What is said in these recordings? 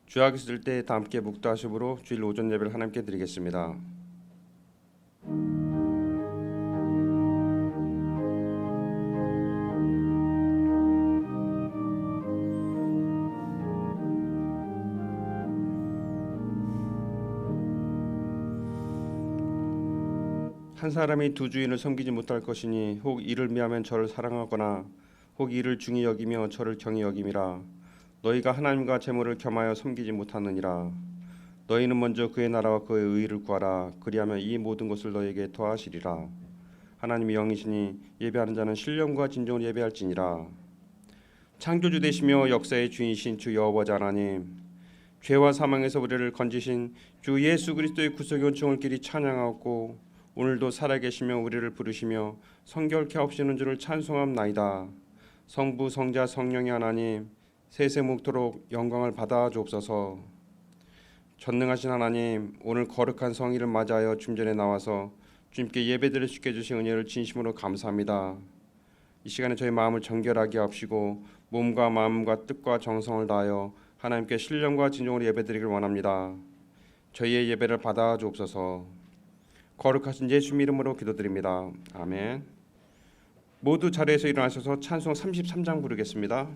주약 있을 때 다 함께 묵도하심으로 주일 오전 예배를 하나님께 드리겠습니다. 한 사람이 두 주인을 섬기지 못할 것이니 혹 이를 미하면 저를 사랑하거나 혹 이를 중히 여기며 저를 경히 여김이라. 너희가 하나님과 재물을 겸하여 섬기지 못하느니라. 너희는 먼저 그의 나라와 그의 의를 구하라. 그리하면 이 모든 것을 너희에게 더하시리라. 하나님이 영이시니 예배하는 자는 신령과 진정으로 예배할지니라. 창조주 되시며 역사의 주인이신 주 여호와 하나님, 죄와 사망에서 우리를 건지신 주 예수 그리스도의 구속의 은총을 길이 찬양하고 오늘도 살아계시며 우리를 부르시며 성결케 하옵시는 줄을 찬송함나이다. 성부 성자 성령의 하나님, 세세 묵도록 영광을 받아 주옵소서. 전능하신 하나님, 오늘 거룩한 성일을 맞이하여 중전에 나와서 주님께 예배드릴 수 있게 해주신 은혜를 진심으로 감사합니다. 이 시간에 저희 마음을 정결하게 하시고 몸과 마음과 뜻과 정성을 다하여 하나님께 신령과 진정으로 예배드리길 원합니다. 저희의 예배를 받아 주옵소서. 거룩하신 예수님 이름으로 기도드립니다. 아멘. 모두 자리에서 일어나셔서 찬송 33장 부르겠습니다.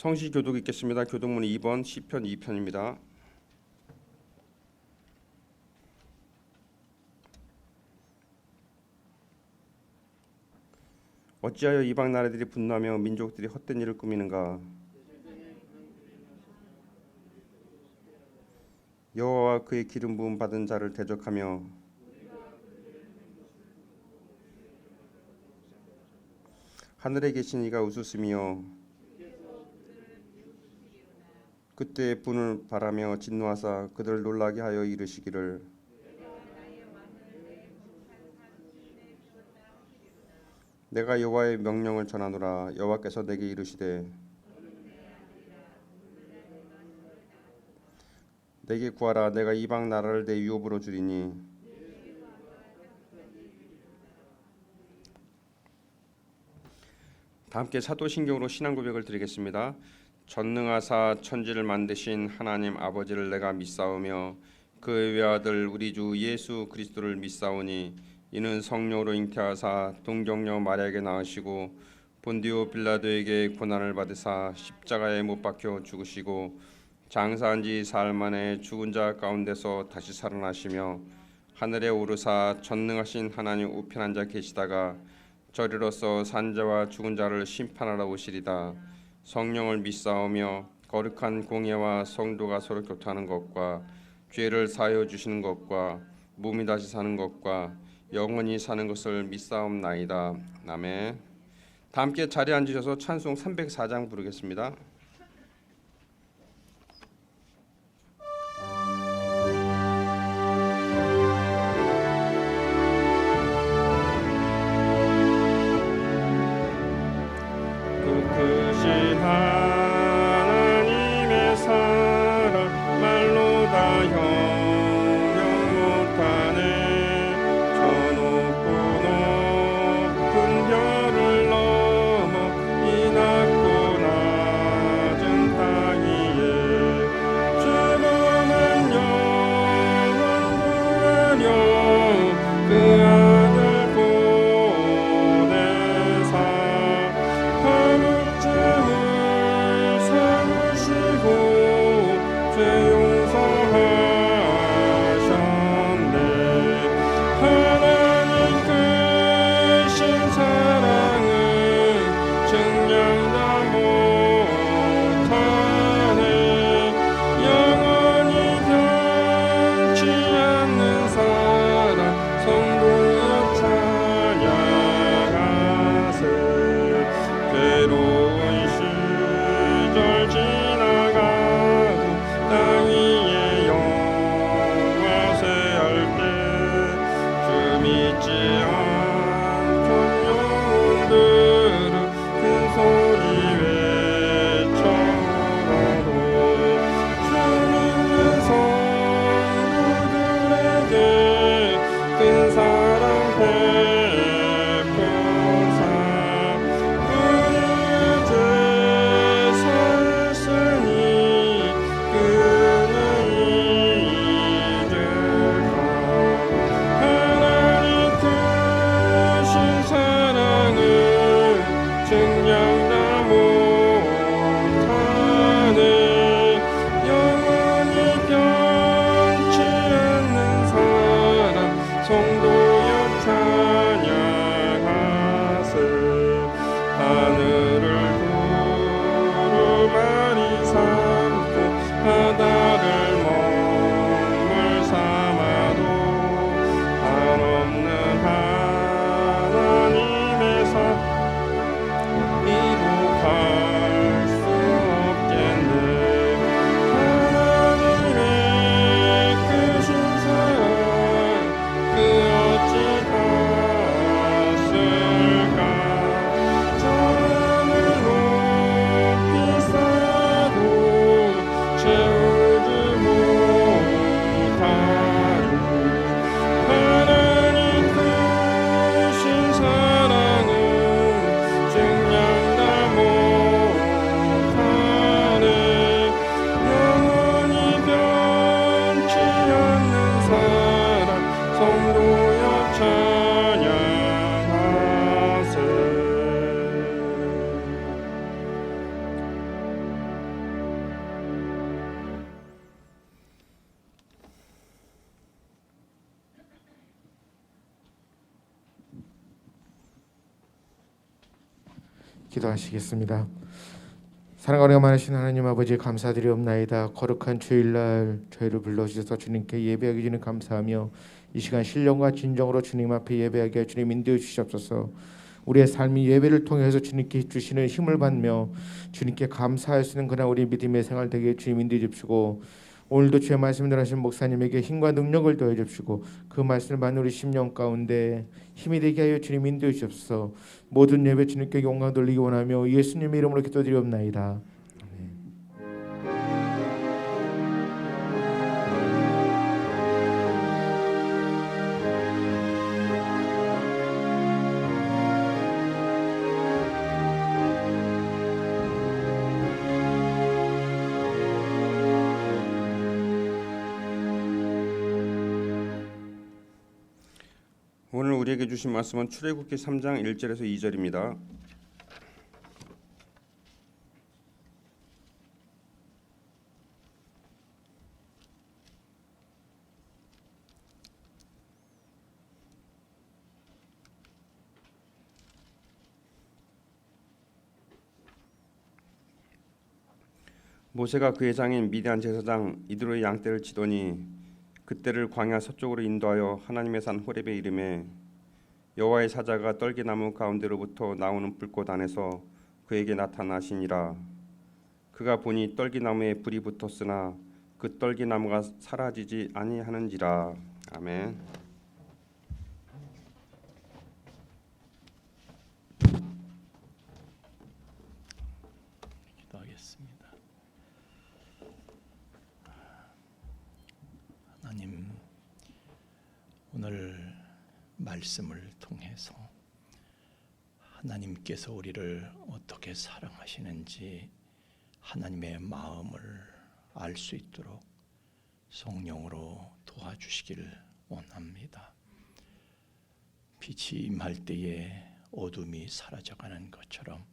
성시 교독 읽겠습니다. 교독문 2번 시편 2편입니다. 어찌하여 이방 나라들이 분노하며 민족들이 헛된 일을 꾸미는가? 여호와와 그의 기름 부음 받은 자를 대적하며 하늘에 계신 이가 웃으시며 그때 분을 바라며 진노하사 그들을 놀라게 하여 이르시기를 내가 여호와의 명령을 전하노라. 여호와께서 내게 이르시되 내게 구하라. 내가 이방 나라를 내 유업으로 주리니. 다 함께 사도신경으로 신앙 고백을 드리겠습니다. 전능하사 천지를 만드신 하나님 아버지를 내가 믿사오며 그의 외아들 우리 주 예수 그리스도를 믿사오니 이는 성령으로 잉태하사 동정녀 마리아에게 낳으시고 본디오 빌라도에게 고난을 받으사 십자가에 못 박혀 죽으시고 장사한 지 사흘 만에 죽은 자 가운데서 다시 살아나시며 하늘에 오르사 전능하신 하나님 우편한 자 계시다가 저리로서 산자와 죽은 자를 심판하러 오시리다. 성령을 믿사오며 거룩한 공예와 성도가 서로 교통하는 것과 죄를 사하여 주시는 것과 몸이 다시 사는 것과 영원히 사는 것을 믿사옵나이다. 아멘. 다 함께 자리에 앉으셔서 찬송 304장 부르겠습니다. 크신 하나님의 사랑 말로 다 형용 못하네. 저 높고 높은 별을 넘어 이 낮고 낮은 땅 위에 죽음은 영원 구하려 그 아들 보내사 화목제물 삼으시고 죄 용서하셨네. 하나님 크신 사랑은 증량 다 못하네. 영원히 변치 않는 사랑 성도여 찬양하세. 괴로운 시절 지나가고 땅 위에 영화세할 때 주 믿지 않던 영혼들은 큰 소리 외쳐라도 주 믿는 성도들에게 큰 사랑 베푸사 성도여 찬양하세. 하늘을 두루마리 삼고 바다를 먹물 삼아도 한없는 하나님의 사 이루 갈 수 없겠네. 하나님의 크신 사랑 그 어찌 닿았을까. 저를 높이 쌓아도 채우지 못하리. 하나님 크신 사랑은 증량 다 못하네. 영원히 변치 않는 사랑 성도여 찬양하세. 기도하시겠습니다. 사랑하고 많으신 하나님 아버지 감사드리옵나이다. 거룩한 주일날 저희를 불러주셔서 주님께 예배하기 주님 감사하며 이 시간 신령과 진정으로 주님 앞에 예배하게 주님 인도해 주시옵소서. 우리의 삶이 예배를 통해서 주님께 주시는 힘을 받며 주님께 감사할 수 있는 그런 우리 믿음의 생활 되게 주님 인도해 주시고 오늘도 주의 말씀을 하신 목사님에게 힘과 능력을 더해 주시고 그 말씀을 받는 우리 심령 가운데 힘이 되게 하여 주님 인도해 주옵소서. 모든 예배 주님께 영광 돌리기 원하며 예수님의 이름으로 기도드리옵나이다. 아멘. 우리에게 주신 말씀은 출애굽기 3장 1절에서 2절입니다. 모세가 그의 장인 미디안 제사장 이드로의 양떼를 치더니 그때를 광야 서쪽으로 인도하여 하나님의 산 호렙에 이르매 여호와의 사자가 떨기나무 가운데로부터 나오는 불꽃 안에서 그에게 나타나시니라. 그가 보니 떨기나무에 불이 붙었으나 그 떨기나무가 사라지지 아니하는지라. 아멘. 기도하겠습니다. 하나님, 오늘 말씀을 통해서 하나님께서 우리를 어떻게 사랑하시는지 하나님의 마음을 알 수 있도록 성령으로 도와주시길 원합니다. 빛이 임할 때에 어둠이 사라져가는 것처럼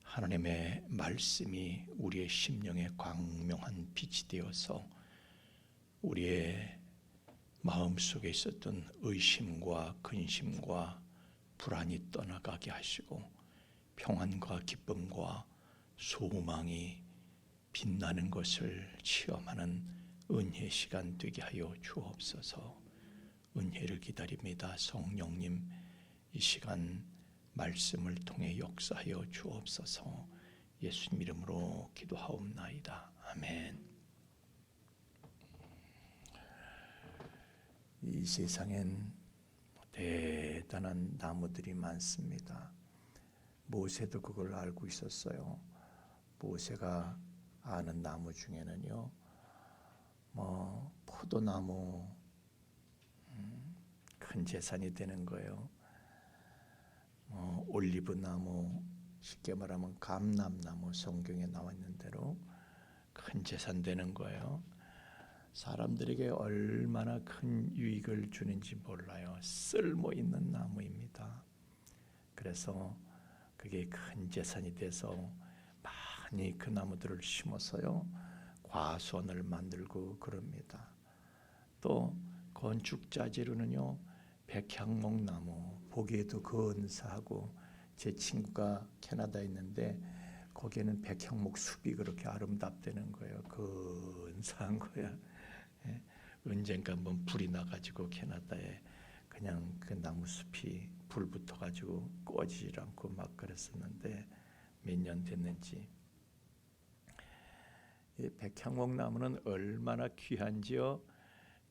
하나님의 말씀이 우리의 심령에 광명한 빛이 되어서 우리의 마음속에 있었던 의심과 근심과 불안이 떠나가게 하시고 평안과 기쁨과 소망이 빛나는 것을 체험하는 은혜의 시간 되게 하여 주옵소서. 은혜를 기다립니다. 성령님, 이 시간 말씀을 통해 역사하여 주옵소서. 예수님 이름으로 기도하옵나이다. 아멘. 이 세상엔 대단한 나무들이 많습니다. 모세도 그걸 알고 있었어요. 모세가 아는 나무 중에는요, 포도나무 큰 재산이 되는 거예요. 올리브나무, 쉽게 말하면 감람나무, 성경에 나와 있는 대로 큰 재산 되는 거예요. 사람들에게 얼마나 큰 유익을 주는지 몰라요. 쓸모 있는 나무입니다. 그래서 그게 큰 재산이 돼서 많이 그 나무들을 심어서요, 과수원을 만들고 그럽니다. 또 건축자재로는요, 백향목나무, 보기에도 근사하고, 제 친구가 캐나다에 있는데 거기에는 백향목 숲이 그렇게 아름답다는 거예요. 근사한 거야. 언젠가 한번 불이 나가지고 캐나다에 그냥 그 나무 숲이 불 붙어가지고 꺼지질 않고 막 그랬었는데 몇 년 됐는지. 이 백향목 나무는 얼마나 귀한지요.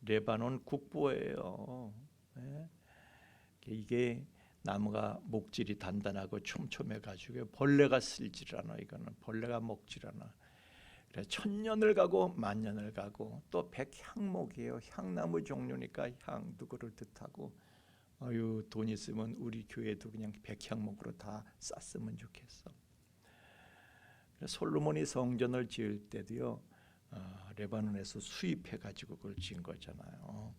레바논 국보예요. 이게 나무가 목질이 단단하고 촘촘해가지고 벌레가 쓸질 않아. 이거는 벌레가 먹질 않아. 그래서 천년을 가고 만년을 가고, 또 백향목이에요. 향나무 종류니까 향도 그럴 듯하고, 아유, 돈 있으면 우리 교회도 그냥 백향목으로 다 쌌으면 좋겠어. 솔로몬이 성전을 지을 때도요, 레바논에서 수입해가지고 그걸 지은 거잖아요.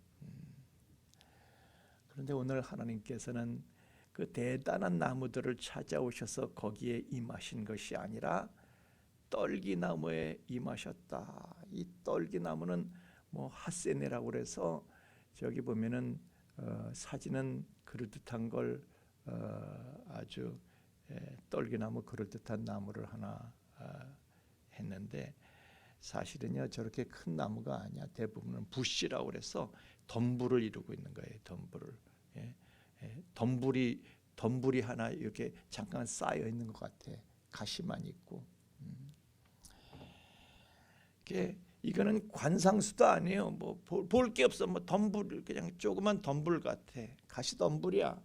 그런데 오늘 하나님께서는 그 대단한 나무들을 찾아오셔서 거기에 임하신 것이 아니라 떨기나무에 임하셨다. 이 떨기나무는 하세네라고 그래서 저기 보면은 사진은 그럴듯한 걸 아주 떨기나무 그럴듯한 나무를 하나 했는데, 사실은요 저렇게 큰 나무가 아니야. 대부분은 부시라고 그래서 덤불을 이루고 있는 거예요. 덤불을. 덤불이 하나 이렇게 잠깐 쌓여 있는 것 같아. 가시만 있고. 이거는 관상수도 아니에요. 볼 게 없어. 덤불, 그냥 조그만 덤불 같아. 가시 덤불이야.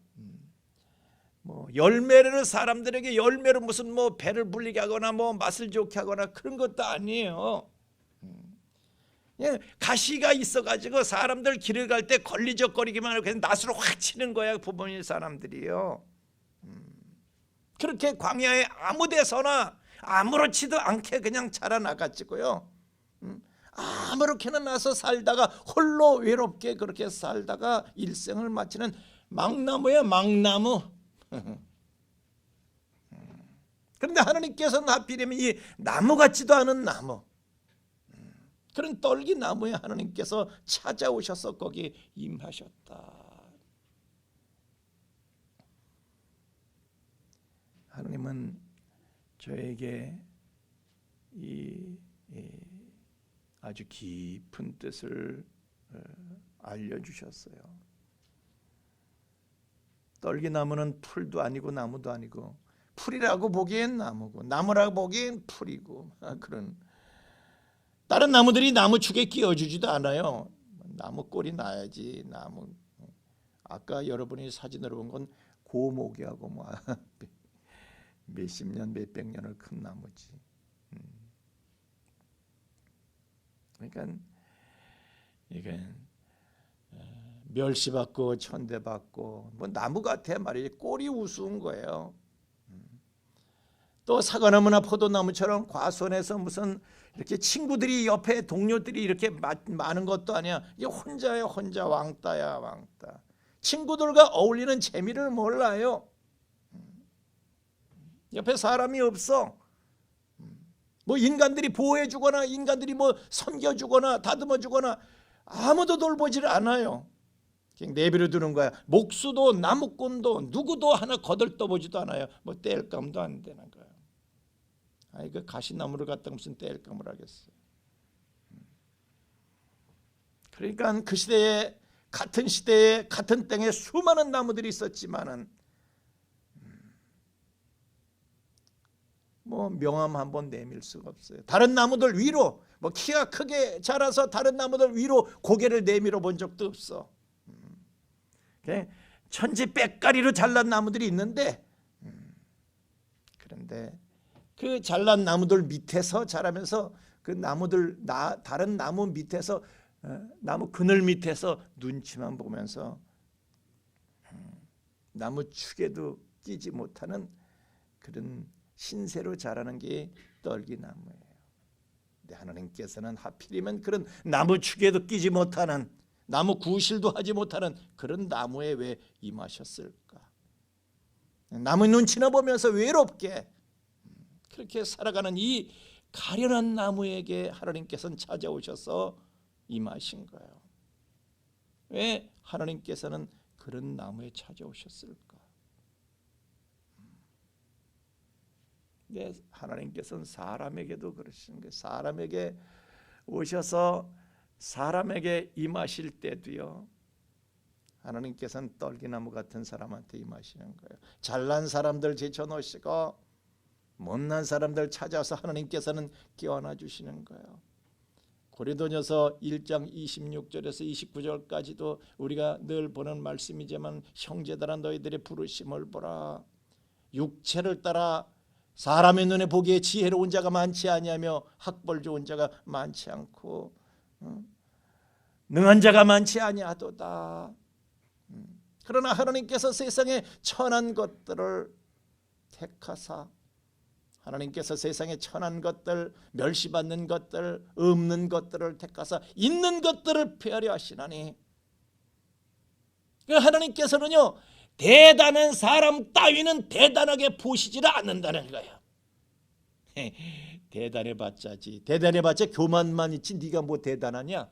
열매를 사람들에게 열매로 무슨 배를 불리게 하거나 맛을 좋게 하거나 그런 것도 아니에요. 가시가 있어가지고 사람들 길을 갈 때 걸리적거리기만 하고 그냥 낫으로 확 치는 거야. 부모님 사람들이요. 그렇게 광야에 아무 데서나 아무렇지도 않게 그냥 자라나가지고요, 아무렇게나 나서 살다가 홀로 외롭게 그렇게 살다가 일생을 마치는 망나무야, 망나무. 그런데 하나님께서는 하필이면 이 나무 같지도 않은 나무, 그런 떨기나무에 하나님께서 찾아오셔서 거기 임하셨다. 하나님은 저에게 이 아주 깊은 뜻을 알려주셨어요. 떨기나무는 풀도 아니고 나무도 아니고, 풀이라고 보기엔 나무고 나무라고 보기엔 풀이고, 그런 다른 나무들이 나무 축에 끼워주지도 않아요. 나무 꼴이 나야지. 나무, 아까 여러분이 사진으로 본 건 고목이하고 뭐 몇십 년 몇백 년을 큰 나무지. 그러니까 이게 멸시받고 천대받고 뭐 나무 같아 말이지. 꼴이 우스운 거예요. 또 사과나무나 포도나무처럼 과수원에서 무슨 이렇게 친구들이 옆에 동료들이 이렇게 많은 것도 아니야. 이게 혼자야, 혼자. 왕따야, 왕따. 친구들과 어울리는 재미를 몰라요. 옆에 사람이 없어. 뭐 인간들이 보호해주거나 인간들이 뭐 섬겨주거나 다듬어주거나 아무도 돌보지를 않아요. 그냥 내버려 두는 거야. 목수도 나무꾼도 누구도 하나 거들떠보지도 않아요. 뭐 뗄감도 안 되는 거야. 아이, 그 가시나무를 갖다 무슨 뗄감을 하겠어요. 그러니까 그 시대에, 같은 시대에 같은 땅에 수많은 나무들이 있었지만은 뭐 명함 한번 내밀 수가 없어요. 다른 나무들 위로 뭐 키가 크게 자라서 다른 나무들 위로 고개를 내밀어 본 적도 없어. 천지 빽가리로 잘난 나무들이 있는데, 그런데 그 잘난 나무들 밑에서 자라면서 그 나무들 다른 나무 밑에서 나무 그늘 밑에서 눈치만 보면서 나무 축에도 끼지 못하는 그런 신세로 자라는 게 떨기나무예요. 근데 하나님께서는 하필이면 그런 나무 축에도 끼지 못하는, 나무 구실도 하지 못하는 그런 나무에 왜 임하셨을까? 나무 눈치나 보면서 외롭게 그렇게 살아가는 이 가련한 나무에게 하나님께서는 찾아오셔서 임하신 거예요. 왜 하나님께서는 그런 나무에 찾아오셨을까? 네, 하나님께서는 사람에게도 그러시는 거예요. 사람에게 오셔서 사람에게 임하실 때도요, 하나님께서는 떨기나무 같은 사람한테 임하시는 거예요. 잘난 사람들 제쳐놓으시고 못난 사람들 찾아서 하나님께서는 껴안아 주시는 거예요. 고린도전서 1장 26절에서 29절까지도 우리가 늘 보는 말씀이지만, 형제들아 너희들의 부르심을 보라. 육체를 따라 사람의 눈에 보기에 지혜로운 자가 많지 아니하며 학벌 좋은 자가 많지 않고 능한 자가 많지 아니하도다. 그러나 하나님께서 세상에 천한 것들을 택하사, 하나님께서 세상에 천한 것들, 멸시받는 것들, 없는 것들을 택하사 있는 것들을 폐하려 하시나니, 하나님께서는요 대단한 사람 따위는 대단하게 보시지를 않는다는 거예요. 대단해봤자지, 대단해봤자 교만만 있지 네가 뭐 대단하냐?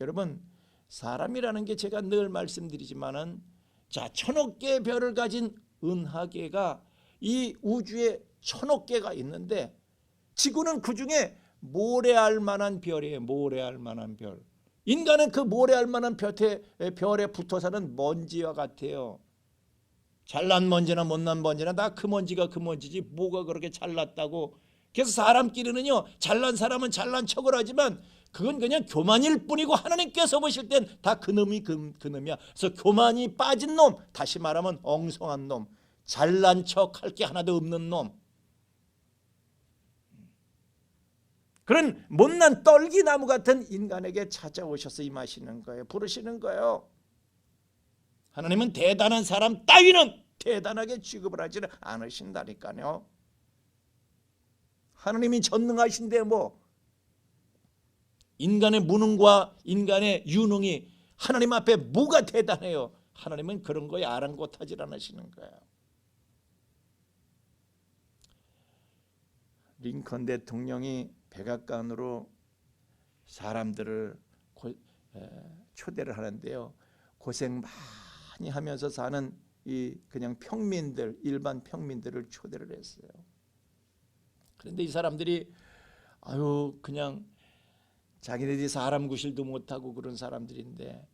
여러분, 사람이라는 게 제가 늘 말씀드리지만은, 자, 1000억 개의 별을 가진 은하계가 이 우주에 1000억 개가 있는데, 지구는 그 중에 모래알 만한 별이에요. 모래알 만한 별. 인간은 그 모래알 만한 별에 붙어 사는 먼지와 같아요. 잘난 먼지나 못난 먼지나 다 그 먼지가 그 먼지지 뭐가 그렇게 잘났다고. 그래서 사람끼리는요, 잘난 사람은 잘난 척을 하지만 그건 그냥 교만일 뿐이고, 하나님께서 보실 땐 다 그놈이 그놈이야. 그래서 교만이 빠진 놈, 다시 말하면 엉성한 놈, 잘난 척 할 게 하나도 없는 놈, 그런 못난 떨기나무 같은 인간에게 찾아오셔서 임하시는 거예요. 부르시는 거예요. 하나님은 대단한 사람 따위는 대단하게 취급을 하지는 않으신다니까요. 하나님이 전능하신데 뭐 인간의 무능과 인간의 유능이 하나님 앞에 뭐가 대단해요? 하나님은 그런 거에 아랑곳하지 않으시는 거예요. 링컨 대통령이 백악관으로 사람들을 초대를 하는데요. 고생 많이 하면서 사는 이 그냥 평민들, 일반 평민들을 초대를 했어요. 그런데 이 사람들이 그냥 자기네들이 사람 구실도 못하고 그런 사람들인데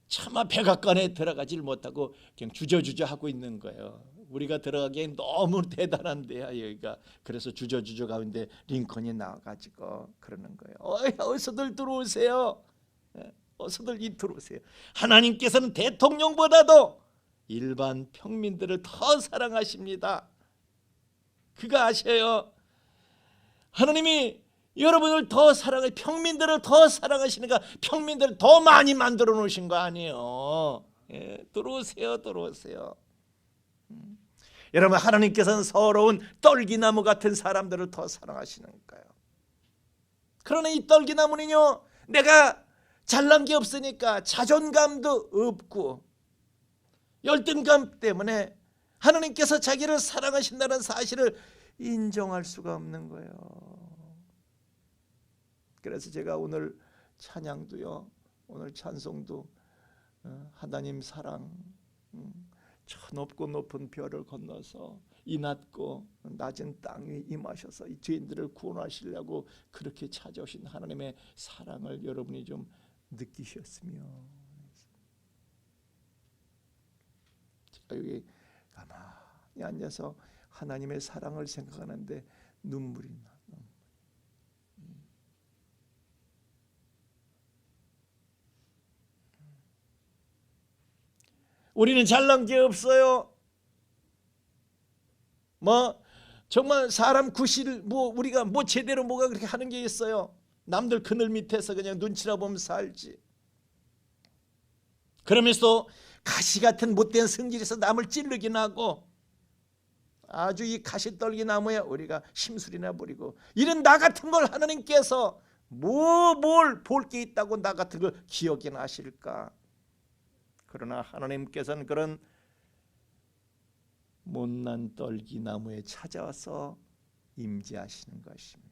차마 백악관에 들어가질 못하고 그냥 주저주저 하고 있는 거예요. 우리가 들어가기엔 너무 대단한데요, 여기가. 그래서 주저주저 가운데 링컨이 나와가지고 그러는 거예요. 어서들 들어오세요. 어서들 들어오세요. 하나님께서는 대통령보다도 일반 평민들을 더 사랑하십니다. 그거 아셔요? 하나님이 여러분을 더 사랑해, 평민들을 더 사랑하시니까 평민들을 더 많이 만들어 놓으신 거 아니에요. 들어오세요, 들어오세요. 여러분, 하나님께서는 서러운 떨기나무 같은 사람들을 더 사랑하시는 거예요. 그러나 이 떨기나무는요, 내가 잘난 게 없으니까 자존감도 없고 열등감 때문에 하나님께서 자기를 사랑하신다는 사실을 인정할 수가 없는 거예요. 그래서 제가 오늘 찬양도요, 오늘 찬송도 하나님 사랑, 저 높고 높은 별을 건너서 이 낮고 낮은 땅 위에 임하셔서 이 죄인들을 구원하시려고 그렇게 찾아오신 하나님의 사랑을 여러분이 좀 느끼셨으며, 제가 여기 가만히 앉아서 하나님의 사랑을 생각하는데 눈물이 나. 우리는 잘난 게 없어요. 정말 사람 구실 우리가 제대로 뭐가 그렇게 하는 게 있어요. 남들 그늘 밑에서 그냥 눈치나 보면서 살지. 그러면서 가시 같은 못된 성질에서 남을 찌르긴 하고 아주 이 가시떨기 나무에 우리가 심술이나 부리고 이런 나 같은 걸 하나님께서 뭘 볼 게 있다고 나 같은 걸 기억이나 하실까? 그러나 하나님께서는 그런 못난 떨기나무에 찾아와서 임재하시는 것입니다.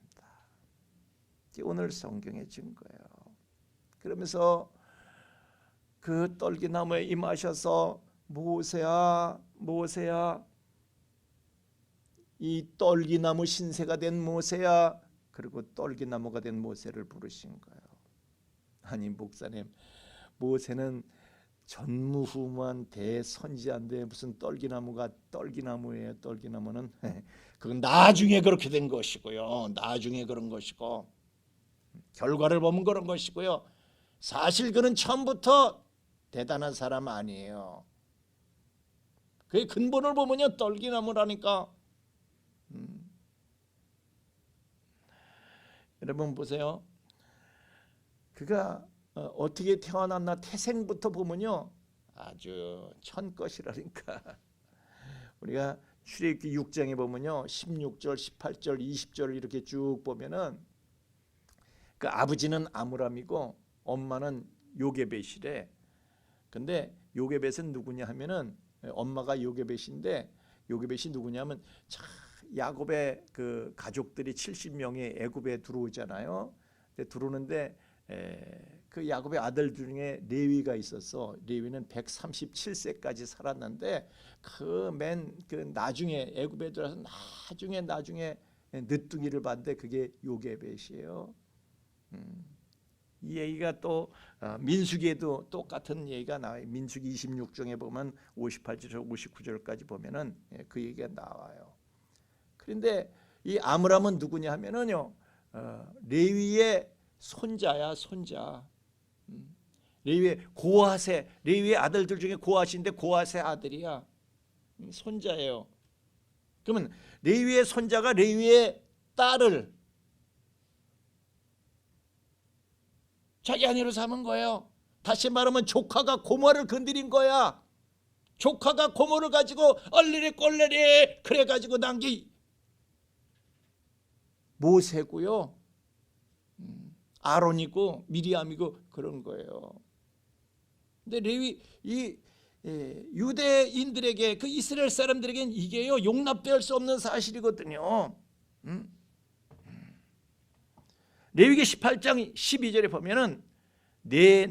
오늘 성경의 증거예요. 그러면서 그 떨기나무에 임하셔서 모세야, 모세야, 이 떨기나무 신세가 된 모세야, 그리고 떨기나무가 된 모세를 부르신 거예요. 아니 목사님, 모세는 전무후무한 대선지자인데 무슨 떨기나무예요. 떨기나무는 그건 나중에 그렇게 된 것이고요. 나중에 그런 것이고 결과를 보면 그런 것이고요. 사실 그는 처음부터 대단한 사람 아니에요. 그의 근본을 보면요, 떨기나무라니까. 여러분 보세요. 그가 어떻게 태어났나 태생부터 보면요, 아주 천것이라니까. 우리가 출애굽기 6장에 보면요, 16절, 18절, 20절 이렇게 쭉 보면은 그 아버지는 아므람이고 엄마는 요게벳이래. 근데 요게벳은 누구냐 하면은 엄마가 요게벳인데 요게벳이 누구냐면 야곱의 그 가족들이 70명이 애굽에 들어오잖아요. 근데 들어오는데 그 야곱의 아들 중에 레위가 있었어. 레위는 137세까지 살았는데 그 나중에 애굽에 들어서 나중에 늦둥이를 봤는데 그게 요게벳이에요. 이 얘기가 또 민수기에도 똑같은 얘기가 나와요. 민수기 26장에 보면 58절, 59절까지 보면은 그 얘기가 나와요. 그런데 이 아므람은 누구냐 하면은요, 레위의 손자야, 손자. 레위의 고핫의, 레위의 아들들 중에 고핫인데 고핫의 아들이야. 손자예요. 그러면 레위의 손자가 레위의 딸을 자기 아내로 삼은 거예요. 다시 말하면 조카가 고모를 건드린 거야. 조카가 고모를 가지고 얼리리 꼴리리 그래가지고 난 게 모세고요, 아론이고 미리암이고 그런 거예요. 근데 레위 유대인들에게 그 이스라엘 사람들에게는 이게요 용납될 수 없는 사실이거든요. 레위기 18장 12절에 보면은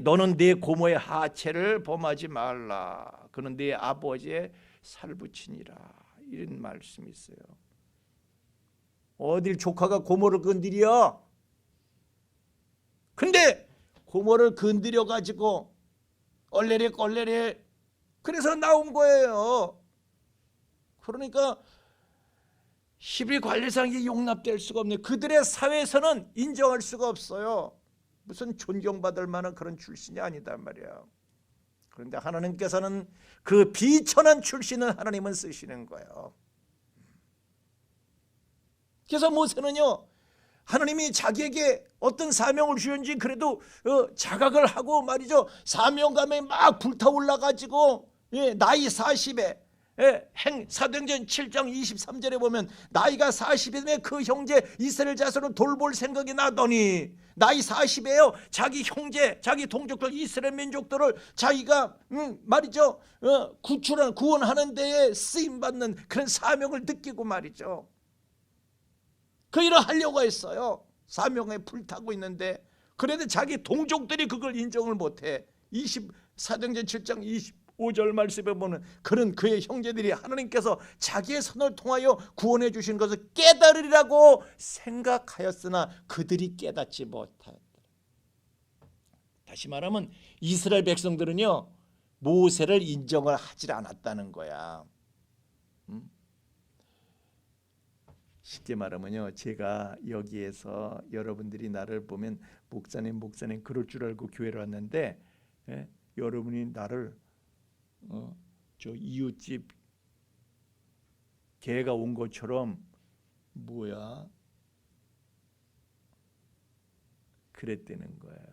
너는 내 고모의 하체를 범하지 말라. 그는 네 아버지의 살붙이니라. 이런 말씀이 있어요. 어딜 조카가 고모를 건드려? 근데 고모를 건드려 가지고 얼레레 그래서 나온 거예요. 그러니까 히브리 관례상이 용납될 수가 없네요. 그들의 사회에서는 인정할 수가 없어요. 무슨 존경받을 만한 그런 출신이 아니다 말이야. 그런데 하나님께서는 그 비천한 출신을 하나님은 쓰시는 거예요. 그래서 모세는요 하나님이 자기에게 어떤 사명을 주셨는지 그래도 자각을 하고 말이죠. 사명감에 막 불타올라 가지고 나이 40에 사도행전 7장 23절에 보면 나이가 40이 되면 그 형제 이스라엘 자손을 돌볼 생각이 나더니 나이 40에요 자기 형제 자기 동족들 이스라엘 민족들을 자기가 말이죠 구원하는 데에 쓰임받는 그런 사명을 느끼고 말이죠. 그 일을 하려고 했어요. 사명에 불타고 있는데 그래도 자기 동족들이 그걸 인정을 못해. 사도행전 7장 25절 말씀에 보면 그런 그의 형제들이 하나님께서 자기의 손을 통하여 구원해 주신 것을 깨달으리라고 생각하였으나 그들이 깨닫지 못하였다. 다시 말하면 이스라엘 백성들은요 모세를 인정을 하지 않았다는 거야. 쉽게 말하면요 제가 여기에서 여러분들이 나를 보면 목사님 그럴 줄 알고 교회를 왔는데 여러분이 나를 저 이웃집 개가 온 것처럼 뭐야 그랬다는 거예요.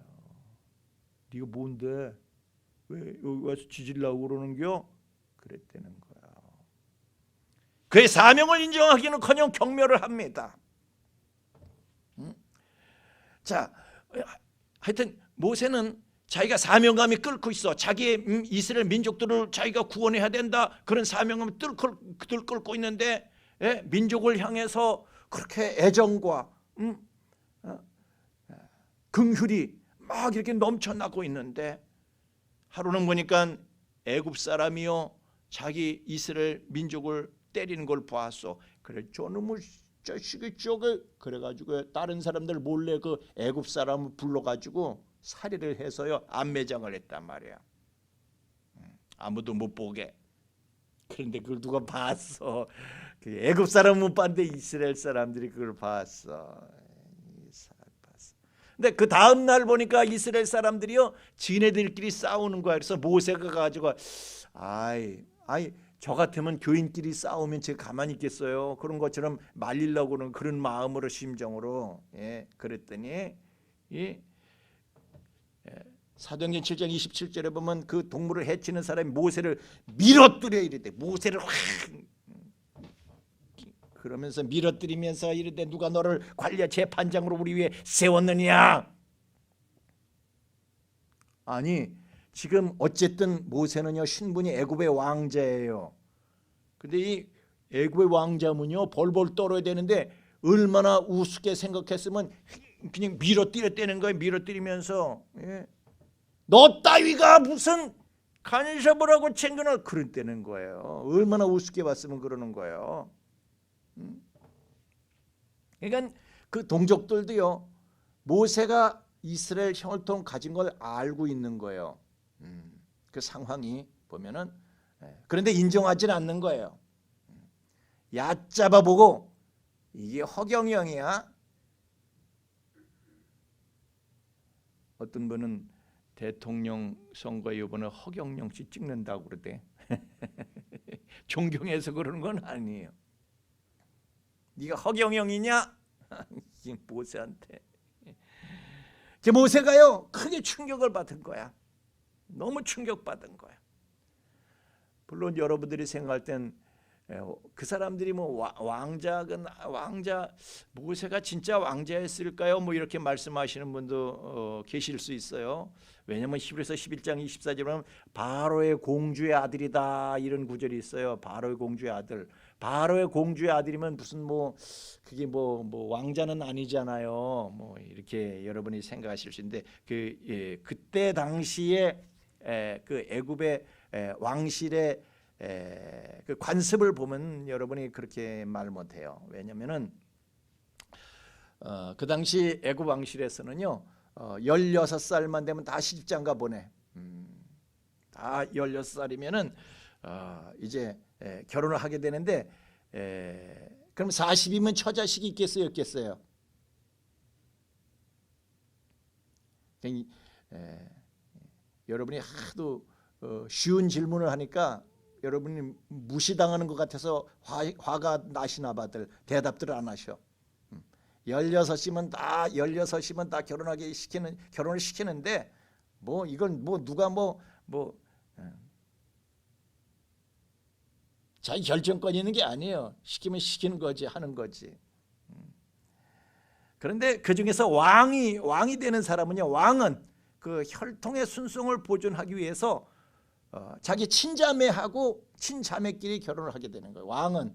네가 뭔데 왜 여기 와서 지질라고 그러는겨? 그랬다는 거야. 그의 사명을 인정하기는커녕 경멸을 합니다. 자, 하여튼 모세는 자기가 사명감이 끓고 있어. 자기의 이스라엘 민족들을 자기가 구원해야 된다. 그런 사명감이 끓고 있는데 민족을 향해서 그렇게 애정과 긍휼이 막 이렇게 넘쳐나고 있는데 하루는 보니까 애굽 사람이요 자기 이스라엘 민족을 때리는 걸 보았어. 그래 저놈의 자식이 저게 그래가지고 다른 사람들 몰래 그 애굽 사람을 불러가지고 살해를 해서요 안매장을 했단 말이야. 아무도 못 보게. 그런데 그걸 누가 봤어. 그 애굽 사람은 못 봤는데 이스라엘 사람들이 그걸 봤어. 근데 그 다음 날 보니까 이스라엘 사람들이요 지네들끼리 싸우는 거야. 그래서 모세가 가지고 아이 저 같으면 교인끼리 싸우면 제가 가만히 있겠어요. 그런 것처럼 말리려고 하는 그런 마음으로 심정으로 그랬더니 사도행전 7장 27절에 보면 그 동물을 해치는 사람이 모세를 밀어뜨려 이르되 모세를 확 그러면서 밀어뜨리면서 이르되 누가 너를 관리와 재판장으로 우리 위에 세웠느냐. 아니 지금 어쨌든 모세는요 신분이 애굽의 왕자예요. 근데 이 애굽의 왕자면요 벌벌 떨어야 되는데 얼마나 우습게 생각했으면 그냥 밀어뜨렸다는 거예요. 밀어뜨리면서 너 따위가 무슨 간섭을 하고 챙겨나 그랬다는 거예요. 얼마나 우습게 봤으면 그러는 거예요. 그러니까 그 동족들도요 모세가 이스라엘 형을 가진 걸 알고 있는 거예요. 그 상황이 보면은 그런데 인정하지는 않는 거예요. 얕잡아 보고 이게 허경영이야. 어떤 분은 대통령 선거에 이번에 허경영 씨 찍는다고 그러대. 존경해서 그러는 건 아니에요. 네가 허경영이냐? 모세한테. 모세가요 크게 충격을 받은 거야. 너무 충격받은 거야. 물론 여러분들이 생각할 땐 그 사람들이 뭐 왕자 모세가 진짜 왕자였을까요? 뭐 이렇게 말씀하시는 분도 계실 수 있어요. 왜냐하면 히브리서 11장 24절에 보면 바로의 공주의 아들이다 이런 구절이 있어요. 바로의 공주의 아들. 바로의 공주의 아들이면 무슨 뭐 그게 뭐 왕자는 아니잖아요. 뭐 이렇게 여러분이 생각하실 수 있는데 그때 당시에 그 애굽의 왕실의 그 관습을 보면 여러분이 그렇게 말 못해요. 왜냐하면은 그 당시 애굽 왕실에서는요 16살만 되면 다 시집장가 보내. 다 16살이면은 이제 결혼을 하게 되는데 그럼 40이면 처자식이 있겠어요, 없겠어요? 여러분이 하도 쉬운 질문을 하니까 여러분이 무시당하는 것 같아서 화가 나시나 봐들 대답들을 안 하셔. 16이면 다 결혼을 시키는데 뭐 이건 뭐 누가 자기 결정권이 있는 게 아니에요. 시키면 시키는 거지, 하는 거지. 그런데 그 중에서 왕이 되는 사람은요, 왕은 그 혈통의 순송을 보존하기 위해서 자기 친자매하고 친자매끼리 결혼을 하게 되는 거예요. 왕은.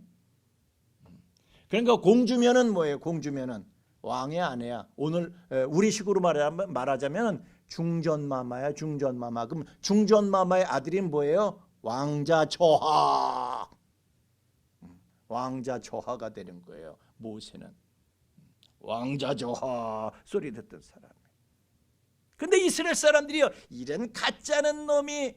그러니까 공주면은 뭐예요? 공주면은 왕의 아내야. 오늘 우리식으로 말하자면 중전마마야, 중전마마. 그럼 중전마마의 아들이 뭐예요? 왕자 조하. 왕자 조하가 되는 거예요. 모세는 왕자 조하 소리 듣던 사람. 근데 이스라엘 사람들이요, 이런 가짜는 놈이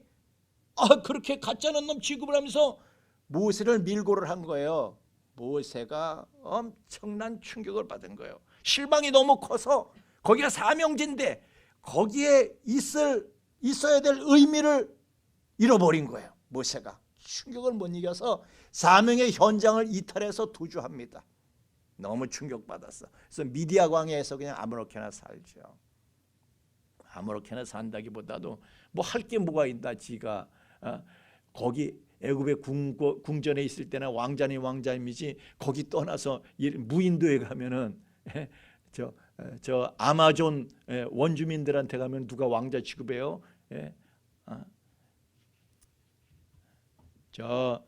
그렇게 가짜는 놈 취급을 하면서 모세를 밀고를 한 거예요. 모세가 엄청난 충격을 받은 거예요. 실망이 너무 커서 거기가 사명제인데 거기에 있어야 될 의미를 잃어버린 거예요. 모세가 충격을 못 이겨서 사명의 현장을 이탈해서 도주합니다. 너무 충격받았어. 그래서 미디아 광야에서 그냥 아무렇게나 살죠. 아무렇게나 산다기보다도 뭐 할 게 뭐가 있나. 지가 거기 애굽의 궁전에 있을 때나 왕자님이지 거기 떠나서 무인도에 가면은 저 아마존 원주민들한테 가면 누가 왕자 취급해요? 저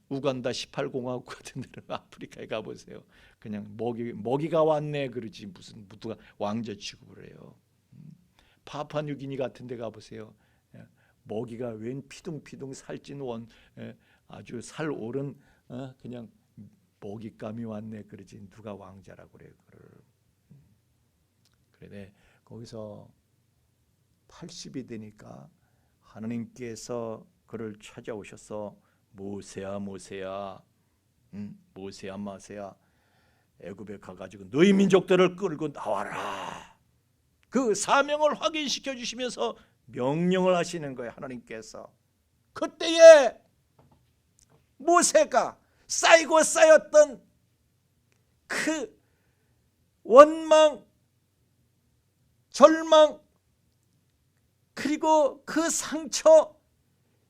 우간다 18공화국 같은 데는 아프리카에 가보세요. 그냥 먹이가 왔네 그러지 무슨 누가 왕자 취급을 해요. 파푸아뉴기니 같은 데 가보세요. 먹이가 웬 피둥피둥 살찐 아주 살 오른 그냥 먹잇감이 왔네 그러지 누가 왕자라고 그래요. 그래 거기서 80이 되니까 하나님께서 그를 찾아오셔서 모세야 애굽에 가가지고 너희 민족들을 끌고 나와라. 그 사명을 확인시켜 주시면서 명령을 하시는 거예요. 하나님께서. 그때에 모세가 쌓이고 쌓였던 그 원망, 절망, 그리고 그 상처,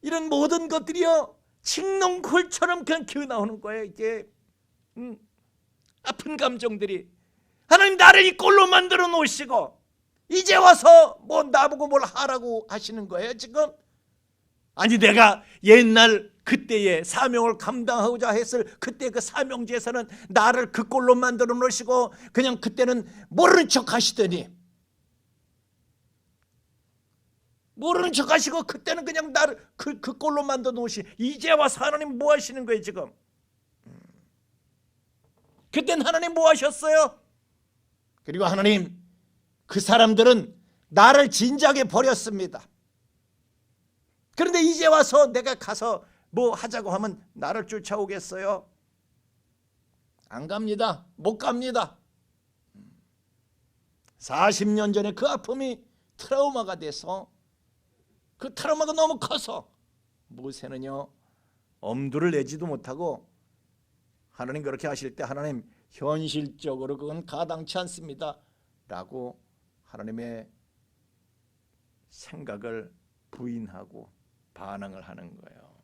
이런 모든 것들이요 칡농쿨처럼 그냥 기어 나오는 거예요. 이게 아픈 감정들이. 하나님 나를 이 꼴로 만들어 놓으시고 이제 와서 뭐 나보고 뭘 하라고 하시는 거예요 지금? 아니 내가 옛날 그때의 사명을 감당하고자 했을 그때 그 사명제에서는 나를 그 꼴로 만들어 놓으시고 그냥 그때는 모르는 척 하시더니 모르는 척 하시고 그때는 그냥 나를 그 꼴로 만들어 놓으시. 이제 와서 하나님 뭐 하시는 거예요 지금? 그때는 하나님 뭐 하셨어요? 그리고 하나님 그 사람들은 나를 진작에 버렸습니다. 그런데 이제 와서 내가 가서 뭐 하자고 하면 나를 쫓아오겠어요? 안 갑니다. 못 갑니다. 40년 전에 그 아픔이 트라우마가 돼서 그 트라우마가 너무 커서 모세는요 엄두를 내지도 못하고 하나님 그렇게 하실 때 하나님 현실적으로 그건 가당치 않습니다 라고 하나님의 생각을 부인하고 반항을 하는 거예요.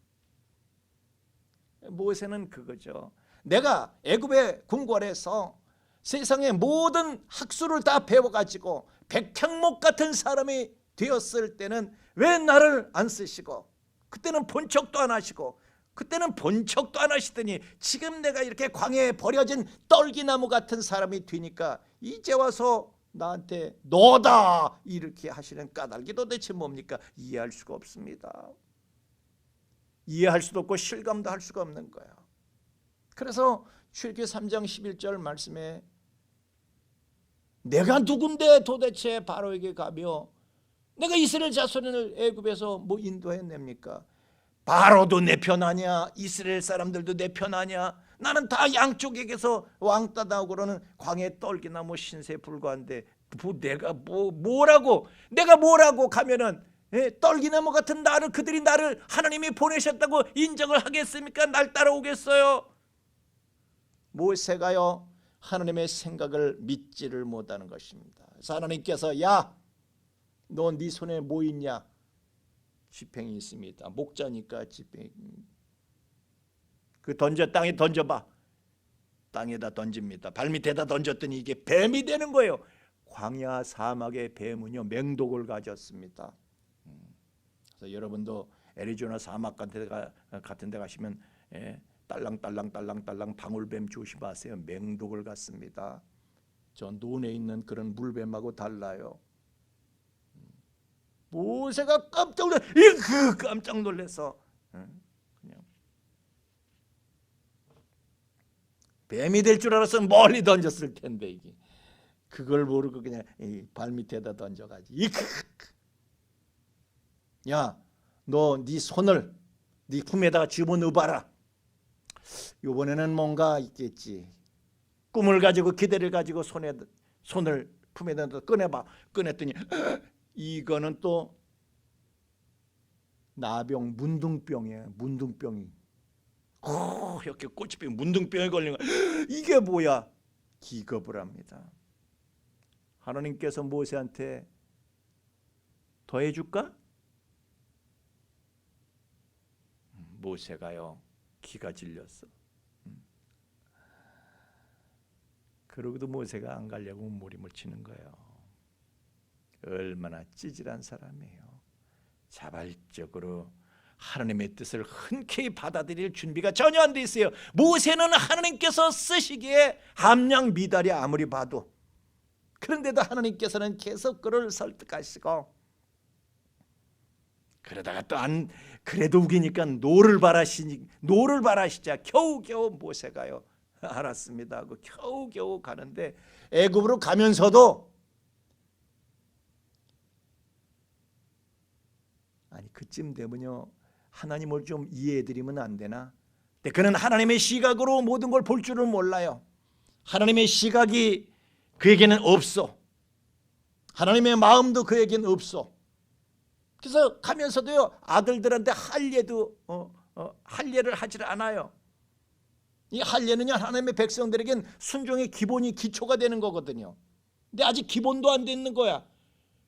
모세는 그거죠. 내가 애굽의 궁궐에서 세상의 모든 학술을 다 배워가지고 백향목 같은 사람이 되었을 때는 왜 나를 안 쓰시고, 그때는 본 척도 안 하시고, 그때는 본 척도 안 하시더니 지금 내가 이렇게 광야에 버려진 떨기나무 같은 사람이 되니까 이제 와서 나한테 너다 이렇게 하시는 까닭이 도대체 뭡니까? 이해할 수가 없습니다. 이해할 수도 없고 실감도 할 수가 없는 거야. 그래서 출애굽기 3장 11절 말씀에 내가 누군데 도대체 바로에게 가며 내가 이스라엘 자손을 애굽에서 뭐 인도해냅니까? 바로도 내 편 아니야, 이스라엘 사람들도 내 편 아니야. 나는 다 양쪽에게서 왕따 나오고 그러는 광야의 떨기나무 신세에 불과한데 내가 뭐라고 가면은 떨기나무 같은 나를, 그들이 나를 하나님이 보내셨다고 인정을 하겠습니까? 날 따라오겠어요? 모세가요 하나님의 생각을 믿지를 못하는 것입니다. 그래서 하나님께서 야, 너 네 손에 뭐 있냐? 지팡이 있습니다. 목자니까 지팡이. 그 땅에 던져봐. 땅에다 던집니다. 발밑에다 던졌더니 이게 뱀이 되는 거예요. 광야 사막의 뱀은요 맹독을 가졌습니다. 그래서 여러분도 애리조나 사막 같은 데 가시면 딸랑딸랑 방울뱀 조심하세요. 맹독을 갖습니다. 저 논에 있는 그런 물뱀하고 달라요. 모세가 깜짝 놀라서 그냥 뱀이 될 줄 알아서 멀리 던졌을 텐데 이게 그걸 모르고 그냥 발밑에다 던져가지고 야, 너 네 손을 네 품에다가 집어넣어봐라. 이번에는 뭔가 있겠지. 꿈을 가지고 기대를 가지고 손을 품에다 꺼내봐. 꺼냈더니 이거는 또 나병 문둥병이에요. 문둥병이 이렇게 꼬치병 문둥병에 걸린 거. 이게 뭐야? 기겁을 합니다. 하나님께서 모세한테 더해줄까? 모세가요 기가 질렸어. 그러고도 모세가 안 가려고 몸부림을 치는 거예요. 얼마나 찌질한 사람이에요. 자발적으로 하나님의 뜻을 흔쾌히 받아들일 준비가 전혀 안 돼 있어요. 모세는 하나님께서 쓰시기에 함량 미달이 아무리 봐도, 그런데도 하나님께서는 계속 그를 설득하시고, 그러다가 또 안 그래도 우기니까 노를 바라시자 겨우겨우 모세가요 알았습니다 하고 겨우겨우 가는데, 애굽으로 가면서도 아니 그쯤 되면요 하나님을 좀 이해해드리면 안 되나? 근데 그는 하나님의 시각으로 모든 걸 볼 줄은 몰라요. 하나님의 시각이 그에게는 없어. 하나님의 마음도 그에게는 없어. 그래서 가면서도요 아들들한테 할례를 하질 않아요. 이 할례는요 하나님의 백성들에겐 순종의 기본이 기초가 되는 거거든요. 근데 아직 기본도 안 되는 거야.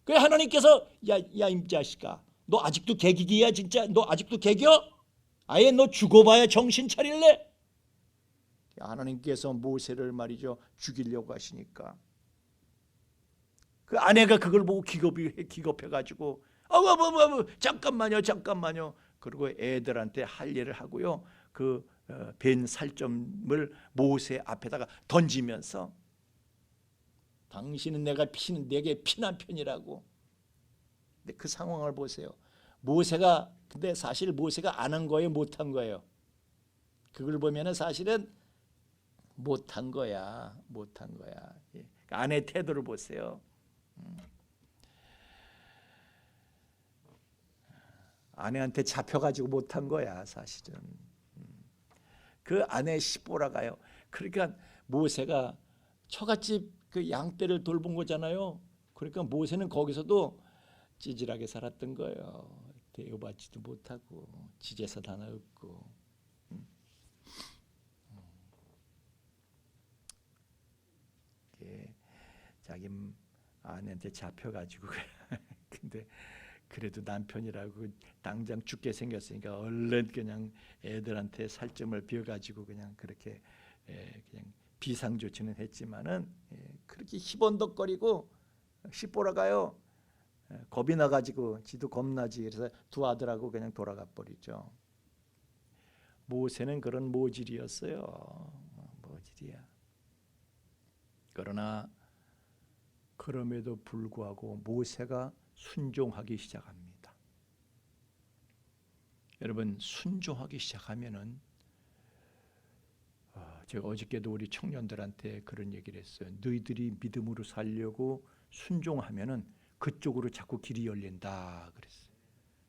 그래 하나님께서 야 이 자식아, 너 아직도 개기기야 진짜? 너 아직도 개겨? 아예 너 죽어봐야 정신 차릴래? 하나님께서 모세를 말이죠 죽이려고 하시니까 그 아내가 그걸 보고 기겁해가지고 잠깐만요. 그리고 애들한테 할례를 하고요 그 벤 살점을 모세 앞에다가 던지면서 당신은 내게 피난 편이라고. 근데 그 상황을 보세요. 근데 사실 모세가 안 한 거예요, 못 한 거예요? 그걸 보면은 사실은 못 한 거야. 예. 아내 태도를 보세요. 아내한테 잡혀가지고 못 한 거야, 사실은. 그 아내 시보라가요. 그러니까 모세가 처갓집 그 양떼를 돌본 거잖아요. 그러니까 모세는 거기서도 찌질하게 살았던 거예요. 대우받지도 못하고 지제사 하나 없고. 자기 아내한테 잡혀가지고 근데 그래도 남편이라고 당장 죽게 생겼으니까 얼른 그냥 애들한테 살점을 비워가지고 그냥 그렇게 그냥 비상 조치는 했지만은 그렇게 희번덕거리고 씹보러 가요. 겁이 나가지고 지도 겁나지. 그래서 두 아들하고 그냥 돌아가 버리죠. 모세는 그런 모질이었어요. 모질이야. 그러나 그럼에도 불구하고 모세가 순종하기 시작합니다. 여러분, 순종하기 시작하면은 제가 어저께도 우리 청년들한테 그런 얘기를 했어요. 너희들이 믿음으로 살려고 순종하면은 그쪽으로 자꾸 길이 열린다 그랬어요.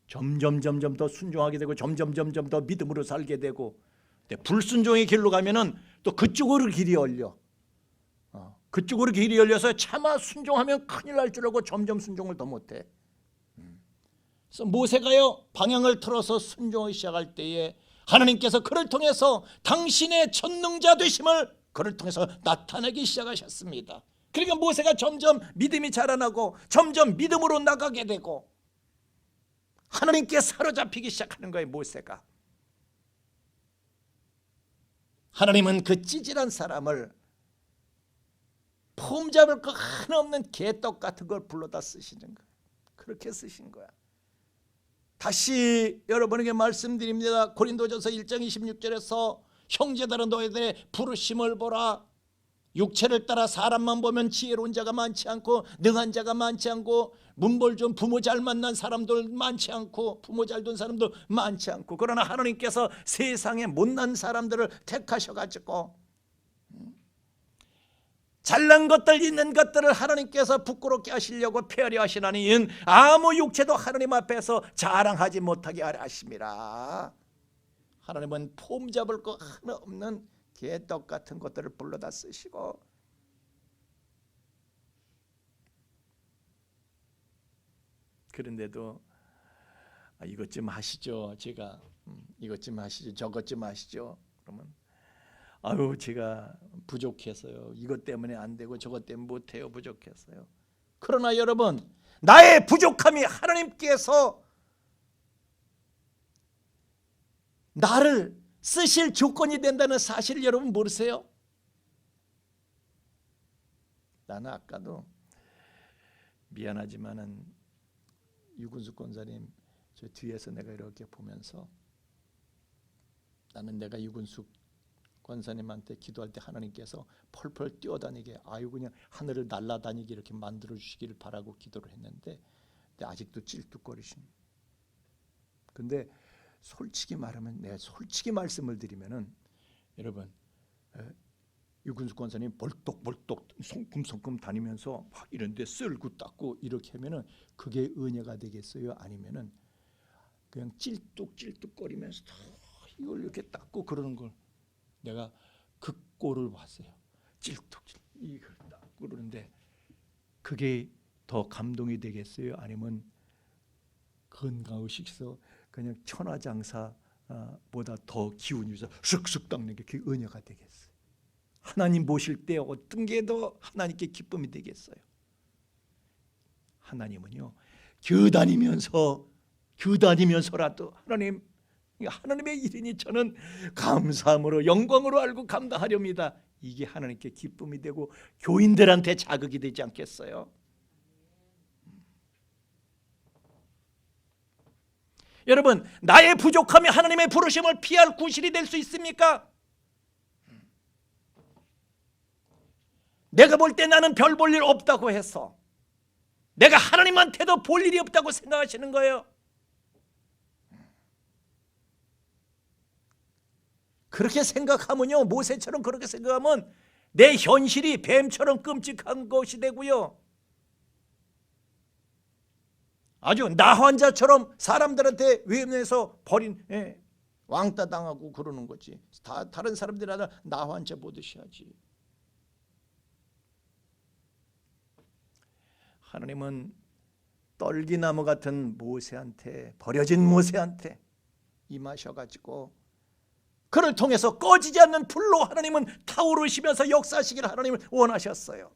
점점 더 순종하게 되고 점점 더 믿음으로 살게 되고, 근데 불순종의 길로 가면은 또 그쪽으로 길이 열려. 그쪽으로 길이 열려서 차마 순종하면 큰일 날 줄 알고 점점 순종을 더 못해. 그래서 모세가요, 방향을 틀어서 순종하기 시작할 때에 하나님께서 그를 통해서 당신의 전능자 되심을 그를 통해서 나타내기 시작하셨습니다. 그러니까 모세가 점점 믿음이 자라나고 점점 믿음으로 나가게 되고 하나님께 사로잡히기 시작하는 거예요. 모세가. 하나님은 그 찌질한 사람을 폼 잡을 거 하나 없는 개떡 같은 걸 불러다 쓰시는 거예요. 그렇게 쓰신 거야. 다시 여러분에게 말씀드립니다. 고린도전서 1장 26절에서 형제들은 너희들의 부르심을 보라. 육체를 따라 사람만 보면 지혜로운 자가 많지 않고 능한 자가 많지 않고 문벌 좀 부모 잘 만난 사람들 많지 않고 부모 잘 둔 사람도 많지 않고, 그러나 하나님께서 세상에 못난 사람들을 택하셔가지고 잘난 것들 있는 것들을 하나님께서 부끄럽게 하시려고 폐하려 하시나니 이는 아무 육체도 하나님 앞에서 자랑하지 못하게 하려 하심이라. 하나님은 폼 잡을 거 하나 없는 개떡 같은 것들을 불러다 쓰시고, 그런데도 이것 좀 하시죠. 제가 이것 좀 하시죠. 저것 좀 하시죠. 그러면 아유, 제가 부족해서요. 이것 때문에 안 되고 저것 때문에 못해요. 부족해서요. 그러나 여러분, 나의 부족함이 하나님께서 나를 쓰실 조건이 된다는 사실을 여러분 모르세요? 나는 아까도 미안하지만은 유근숙 권사님 저 뒤에서 내가 이렇게 보면서 나는 내가 유근숙 권사님한테 기도할 때 하나님께서 펄펄 뛰어다니게 아유 그냥 하늘을 날아다니게 이렇게 만들어 주시기를 바라고 기도를 했는데 근데 아직도 찔뚝거리십니다. 근데 솔직히 말하면 내가 솔직히 말씀을 드리면은 여러분 유근숙 권사님 벌떡벌떡 성큼성큼 다니면서 막 이런데 쓸고 닦고 이렇게 하면은 그게 은혜가 되겠어요? 아니면은 그냥 찔뚝찔뚝거리면서 이걸 이렇게 닦고 그러는 걸 내가 그 꼴을 봤어요. 찔뚝찔뚝 이걸 닦고 그러는데 그게 더 감동이 되겠어요? 아니면 건강의식에서 그냥 천하장사보다 더 기운이 있어 쓱쓱 닦는 게 그게 은혜가 되겠어요? 하나님 보실 때 어떤 게 더 하나님께 기쁨이 되겠어요? 하나님은요 교다니면서라도 하나님의 일이니 저는 감사함으로 영광으로 알고 감당하렵니다. 이게 하나님께 기쁨이 되고 교인들한테 자극이 되지 않겠어요? 여러분, 나의 부족함이 하나님의 부르심을 피할 구실이 될 수 있습니까? 내가 볼 때 나는 별 볼 일 없다고 해서 내가 하나님한테도 볼 일이 없다고 생각하시는 거예요. 그렇게 생각하면요, 모세처럼 그렇게 생각하면 내 현실이 뱀처럼 끔찍한 것이 되고요, 아주 나 환자처럼 사람들한테 외면해서 버린 왕따 당하고 그러는 거지. 다른 사람들이 나 환자 보듯이 하지. 하나님은 떨기나무 같은 모세한테, 버려진 모세한테 임하셔가지고 그를 통해서 꺼지지 않는 불로 하나님은 타오르시면서 역사하시기를 하나님을 원하셨어요.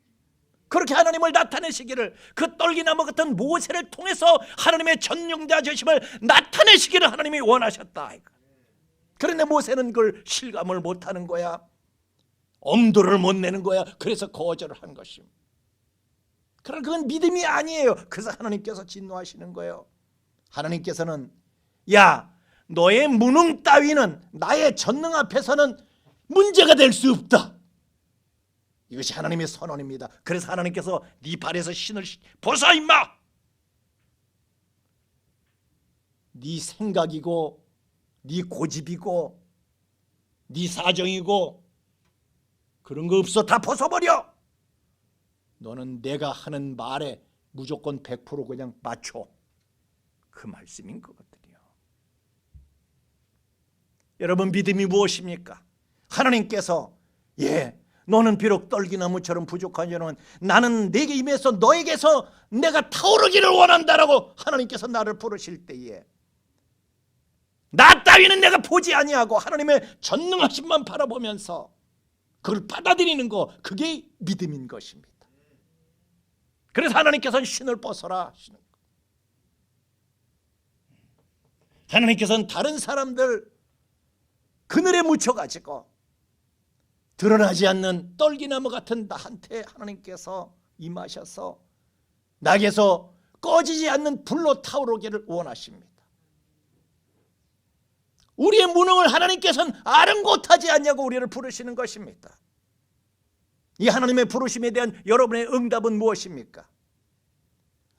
그렇게 하나님을 나타내시기를, 그 떨기나무 같은 모세를 통해서 하나님의 전능자 되심을 나타내시기를 하나님이 원하셨다. 그런데 모세는 그걸 실감을 못하는 거야. 엄두를 못 내는 거야. 그래서 거절을 한 것입니다. 그러나 그건 믿음이 아니에요. 그래서 하나님께서 진노하시는 거예요. 하나님께서는 야, 너의 무능 따위는 나의 전능 앞에서는 문제가 될 수 없다. 이것이 하나님의 선언입니다. 그래서 하나님께서 네 발에서 신을 벗어 임마. 네 생각이고 네 고집이고 네 사정이고 그런 거 없어. 다 벗어버려. 너는 내가 하는 말에 무조건 100% 그냥 맞춰. 그 말씀인 거거든요. 여러분, 믿음이 무엇입니까? 하나님께서 너는 비록 떨기나무처럼 부족하지만 나는 내게 임해서 너에게서 내가 타오르기를 원한다라고 하나님께서 나를 부르실 때에 나 따위는 내가 보지 아니하고 하나님의 전능하심만 바라보면서 그걸 받아들이는 거, 그게 믿음인 것입니다. 그래서 하나님께서는 신을 벗어라 하시는 거예요. 하나님께서는 다른 사람들 그늘에 묻혀가지고 드러나지 않는 떨기나무 같은 나한테 하나님께서 임하셔서 나에게서 꺼지지 않는 불로 타오르기를 원하십니다. 우리의 무능을 하나님께서는 아랑곳하지 않냐고 우리를 부르시는 것입니다. 이 하나님의 부르심에 대한 여러분의 응답은 무엇입니까?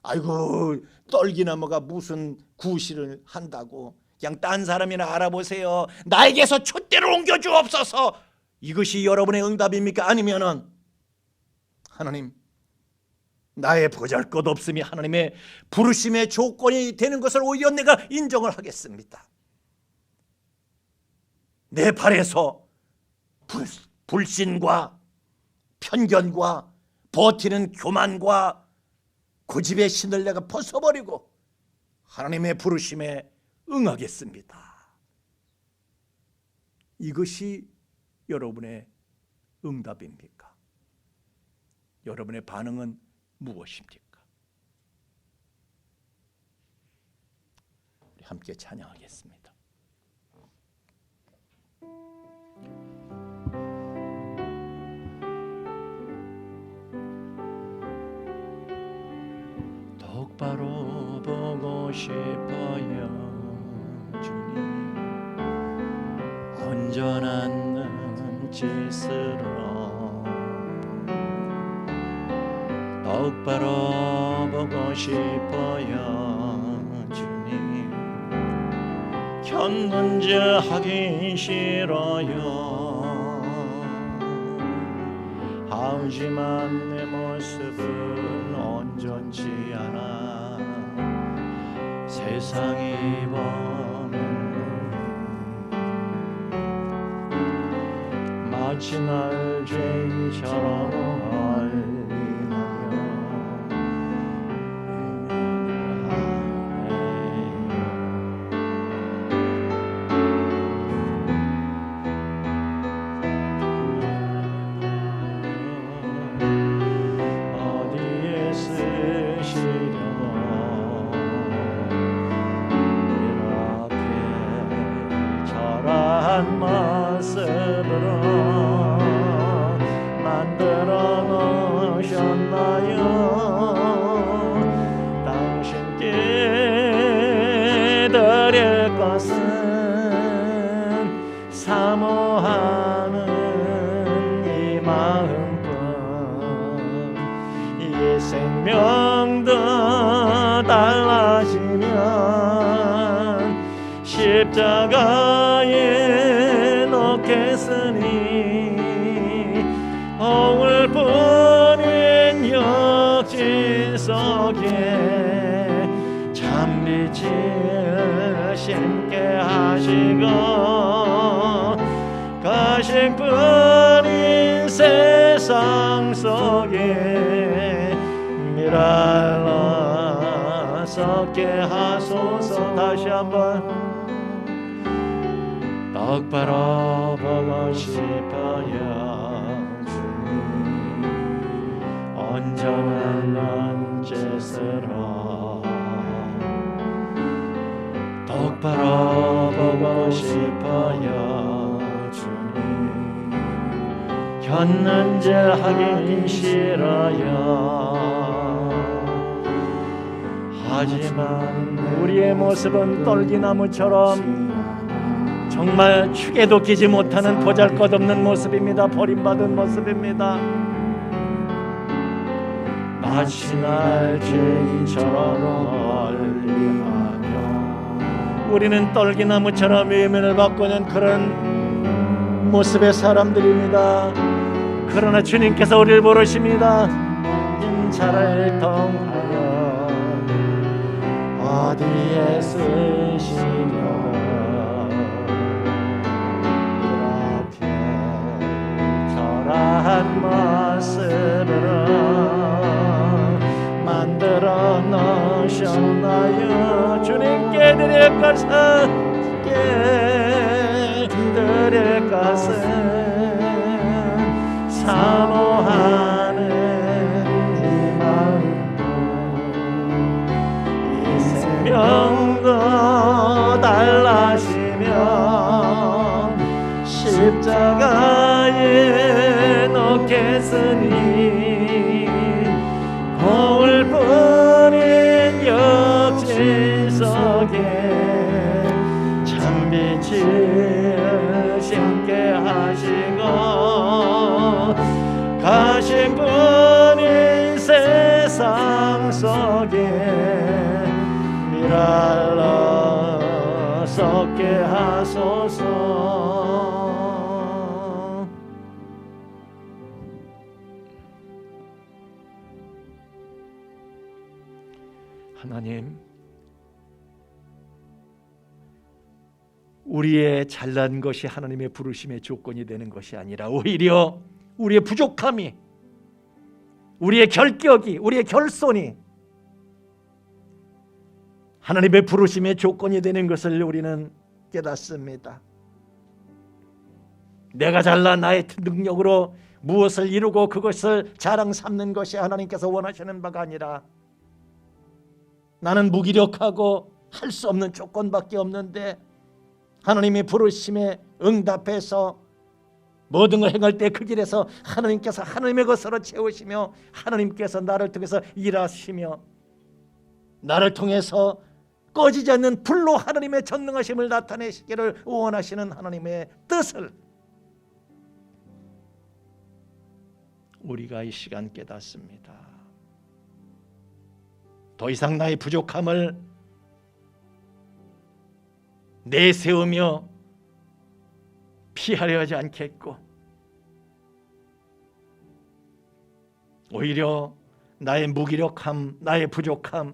아이고, 떨기나무가 무슨 구실을 한다고, 그냥 딴 사람이나 알아보세요. 나에게서 촛대를 옮겨주옵소서. 이것이 여러분의 응답입니까? 아니면은 하나님, 나의 보잘것없음이 하나님의 부르심의 조건이 되는 것을 오히려 내가 인정을 하겠습니다. 내 발에서 불신과 편견과 버티는 교만과 고집의 신을 내가 벗어버리고 하나님의 부르심에 응하겠습니다. 이것이 여러분의 응답입니까? 여러분의 반응은 무엇입니까? 우리 함께 찬양하겠습니다. 똑바로 보고 싶어요 주님, 온전한 눈짓으로 똑바로 보고 싶어요 주님, 견눈질하기 싫어요. 하지만 내 모습은 온전치 않아 세상이 보는 마치 날 죄인처럼 어디에 쓰시려고 이렇게 저런 모습으로 만들어 놓으셨나요? 당신께 드릴 것은 사모하는 이 마음뿐, 이 생명도 달라지면 십자가에 놓겠으니 허울뿐인 역진 속에 참빛을 심게 하시고 가식뿐인 세상 속에 미랄로 섞게 하소서. 다시 한번 똑바로 보고 싶어요 주님, 온전한 죄스러 똑바로 보고 싶어요. 주님 곁난 제 하긴 싫어요. 하지만 우리의 모습은 떨기나무처럼 정말 축에도 끼지 못하는 보잘것없는 모습입니다. 버림받은 모습입니다. 마치 날 죄인처럼 멀리하며 우리는 떨기나무처럼 외면을 받고 있는 그런 모습의 사람들입니다. 그러나 주님께서 우리를 부르십니다. 인자를 통하여 어디에 쓰시며 이렇게 초라한 모습으로 만들어 놓으셨나요? 주님께 드릴 것은 사모하는 이 마음도 이 생명도 달라지며 십자가에 놓겠으니 거울뿐인 역진 속에 참빛을 심게 하시고 가신 분인 세상 속에 미랄로 썩게 하소서. 하나님, 우리의 잘난 것이 하나님의 부르심의 조건이 되는 것이 아니라 오히려 우리의 부족함이, 우리의 결격이, 우리의 결손이 하나님의 부르심의 조건이 되는 것을 우리는 깨닫습니다. 내가 잘난 나의 능력으로 무엇을 이루고 그것을 자랑 삼는 것이 하나님께서 원하시는 바가 아니라 나는 무기력하고 할 수 없는 조건밖에 없는데 하나님의 부르심에 응답해서 모든 걸 행할 때 그 길에서 하나님께서 하나님의 것으로 채우시며 하나님께서 나를 통해서 일하시며 나를 통해서 꺼지지 않는 불로 하나님의 전능하심을 나타내시기를 원하시는 하나님의 뜻을 우리가 이 시간 깨닫습니다. 더 이상 나의 부족함을 내세우며 피하려 하지 않겠고 오히려 나의 무기력함, 나의 부족함,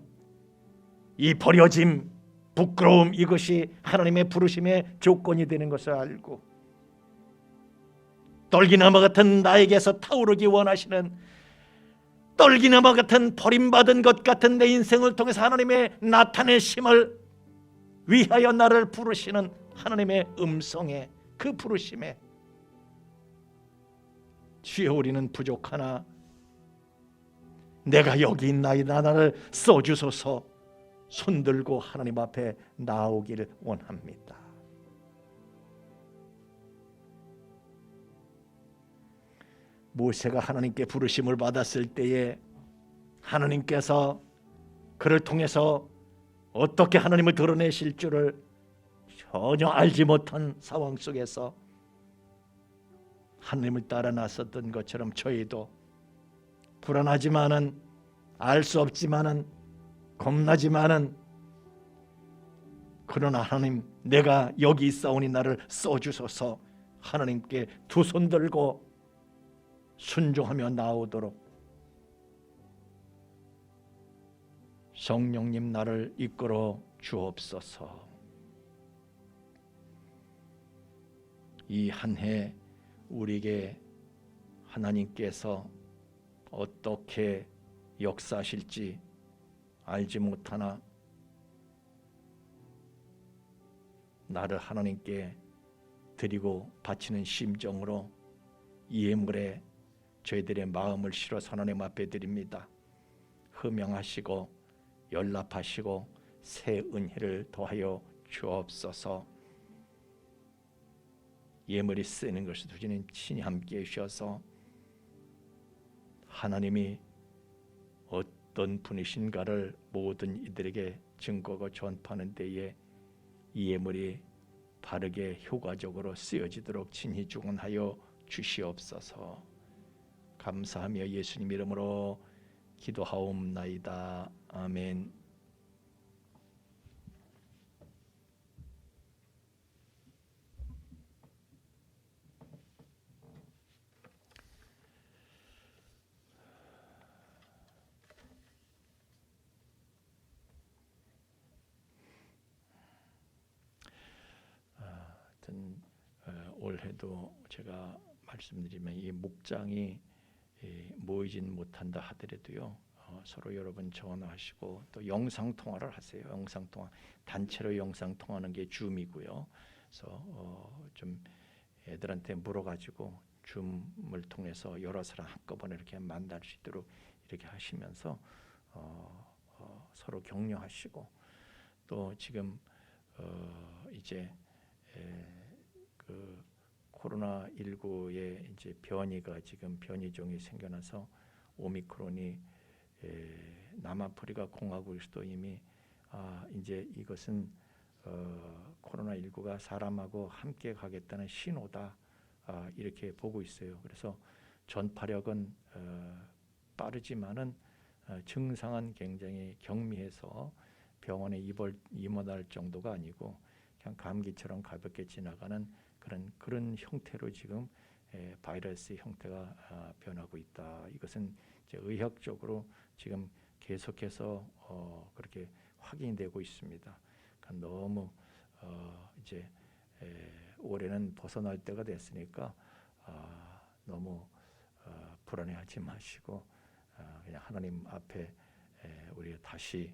이 버려짐, 부끄러움, 이것이 하나님의 부르심의 조건이 되는 것을 알고 떨기나무 같은 나에게서 타오르기 원하시는, 떨기나무 같은 버림받은 것 같은 내 인생을 통해서 하나님의 나타내심을 위하여 나를 부르시는 하나님의 음성에, 그 부르심에 주여 우리는 부족하나 내가 여기 있나이다 나를 써주소서 손들고 하나님 앞에 나오기를 원합니다. 모세가 하나님께 부르심을 받았을 때에 하나님께서 그를 통해서 어떻게 하나님을 드러내실 줄을 전혀 알지 못한 상황 속에서 하나님을 따라 나섰던 것처럼 저희도 불안하지만은 알 수 없지만은 겁나지만은 그러나 하나님 내가 여기 있사오니 나를 써주소서 하나님께 두 손 들고 순종하며 나오도록 성령님 나를 이끌어 주옵소서. 이 한 해 우리에게 하나님께서 어떻게 역사하실지 알지 못하나 나를 하나님께 드리고 바치는 심정으로 이 예물에 저희들의 마음을 실어서 하나님 앞에 드립니다. 흠양하시고 연락하시고 새 은혜를 더하여 주옵소서. 예물이 쓰이는 것을 주님 친히 함께 해주셔서 하나님이 어떤 분이신가를 모든 이들에게 증거하고 전파하는 데에 이 예물이 바르게 효과적으로 쓰여지도록 친히 주관하여 주시옵소서. 감사하며 예수님 이름으로 기도하옵나이다. 아멘. 올해도 제가 말씀드리면 이 목장이 모이진 못한다 하더라도요, 서로 여러분 전화하시고 또 영상 통화를 하세요. 영상 통화, 단체로 영상 통화하는 게 줌이고요. 그래서 좀 애들한테 물어가지고 줌을 통해서 여러 사람 한꺼번에 이렇게 만날 수 있도록 이렇게 하시면서 서로 격려하시고, 또 지금 이제 그 코로나 19의 이제 변이가 지금 변이종이 생겨나서 오미크론이 남아프리카 공화국에서도 이미 이제 이것은 코로나 19가 사람하고 함께 가겠다는 신호다, 이렇게 보고 있어요. 그래서 전파력은 빠르지만은 증상은 굉장히 경미해서 병원에 입원할 정도가 아니고 그냥 감기처럼 가볍게 지나가는 그런 형태로 지금 바이러스의 형태가 변하고 있다. 이것은 이제 의학적으로 지금 계속해서 그렇게 확인이 되고 있습니다. 그러니까 너무 이제 올해는 벗어날 때가 됐으니까 너무 불안해하지 마시고 그냥 하나님 앞에 우리가 다시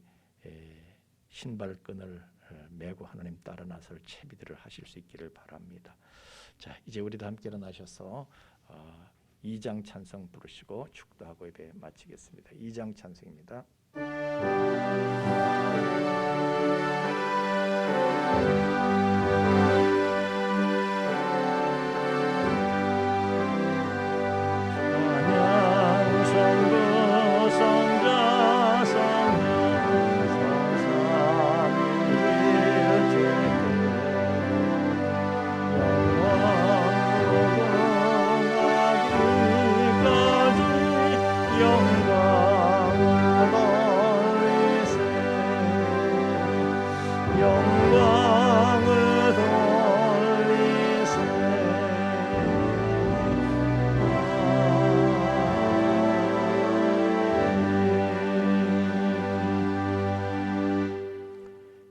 신발끈을 메고 하나님 따라 나설 채비들을 하실 수 있기를 바랍니다. 자, 이제 우리도 함께 일어나셔서 2장 찬송 부르시고 축도하고 예배 마치겠습니다. 2장 찬송입니다.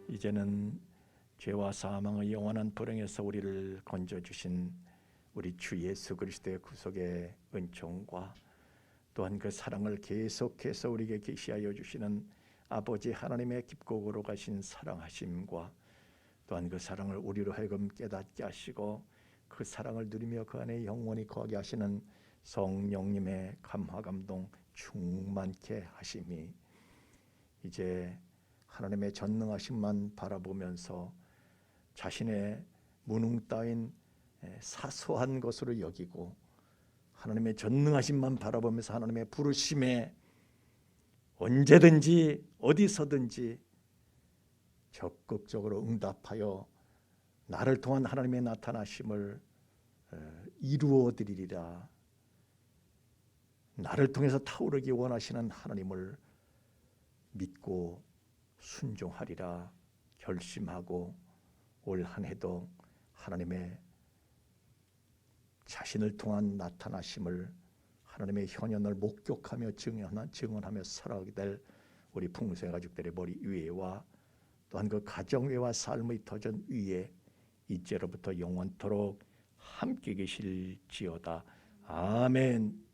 이제는 죄와 사망의 영원한 불행에서 우리를 건져주신 우리 주 예수 그리스도의 구속의 은총과 또한 그 사랑을 계속해서 우리에게 계시하여 주시는 아버지 하나님의 깊고 거룩하신 사랑하심과 또한 그 사랑을 우리로 하여금 깨닫게 하시고 그 사랑을 누리며 그 안에 영원히 거하게 하시는 성령님의 감화 감동 충만케 하심이 이제 하나님의 전능하심만 바라보면서 자신의 무능 따윈 사소한 것으로 여기고 하나님의 전능하심만 바라보면서 하나님의 부르심에 언제든지 어디서든지 적극적으로 응답하여 나를 통한 하나님의 나타나심을 이루어드리리라. 나를 통해서 타오르기 원하시는 하나님을 믿고 순종하리라 결심하고 올 한 해도 하나님의 자신을 통한 나타나심을 하나님의 현현을 목격하며 증언하며 살아가게 될 우리 풍성의 가족들의 머리 위에와 또한 그 가정 위와 삶의 터전 위에 이제로부터 영원토록 함께 계실지어다. 아멘.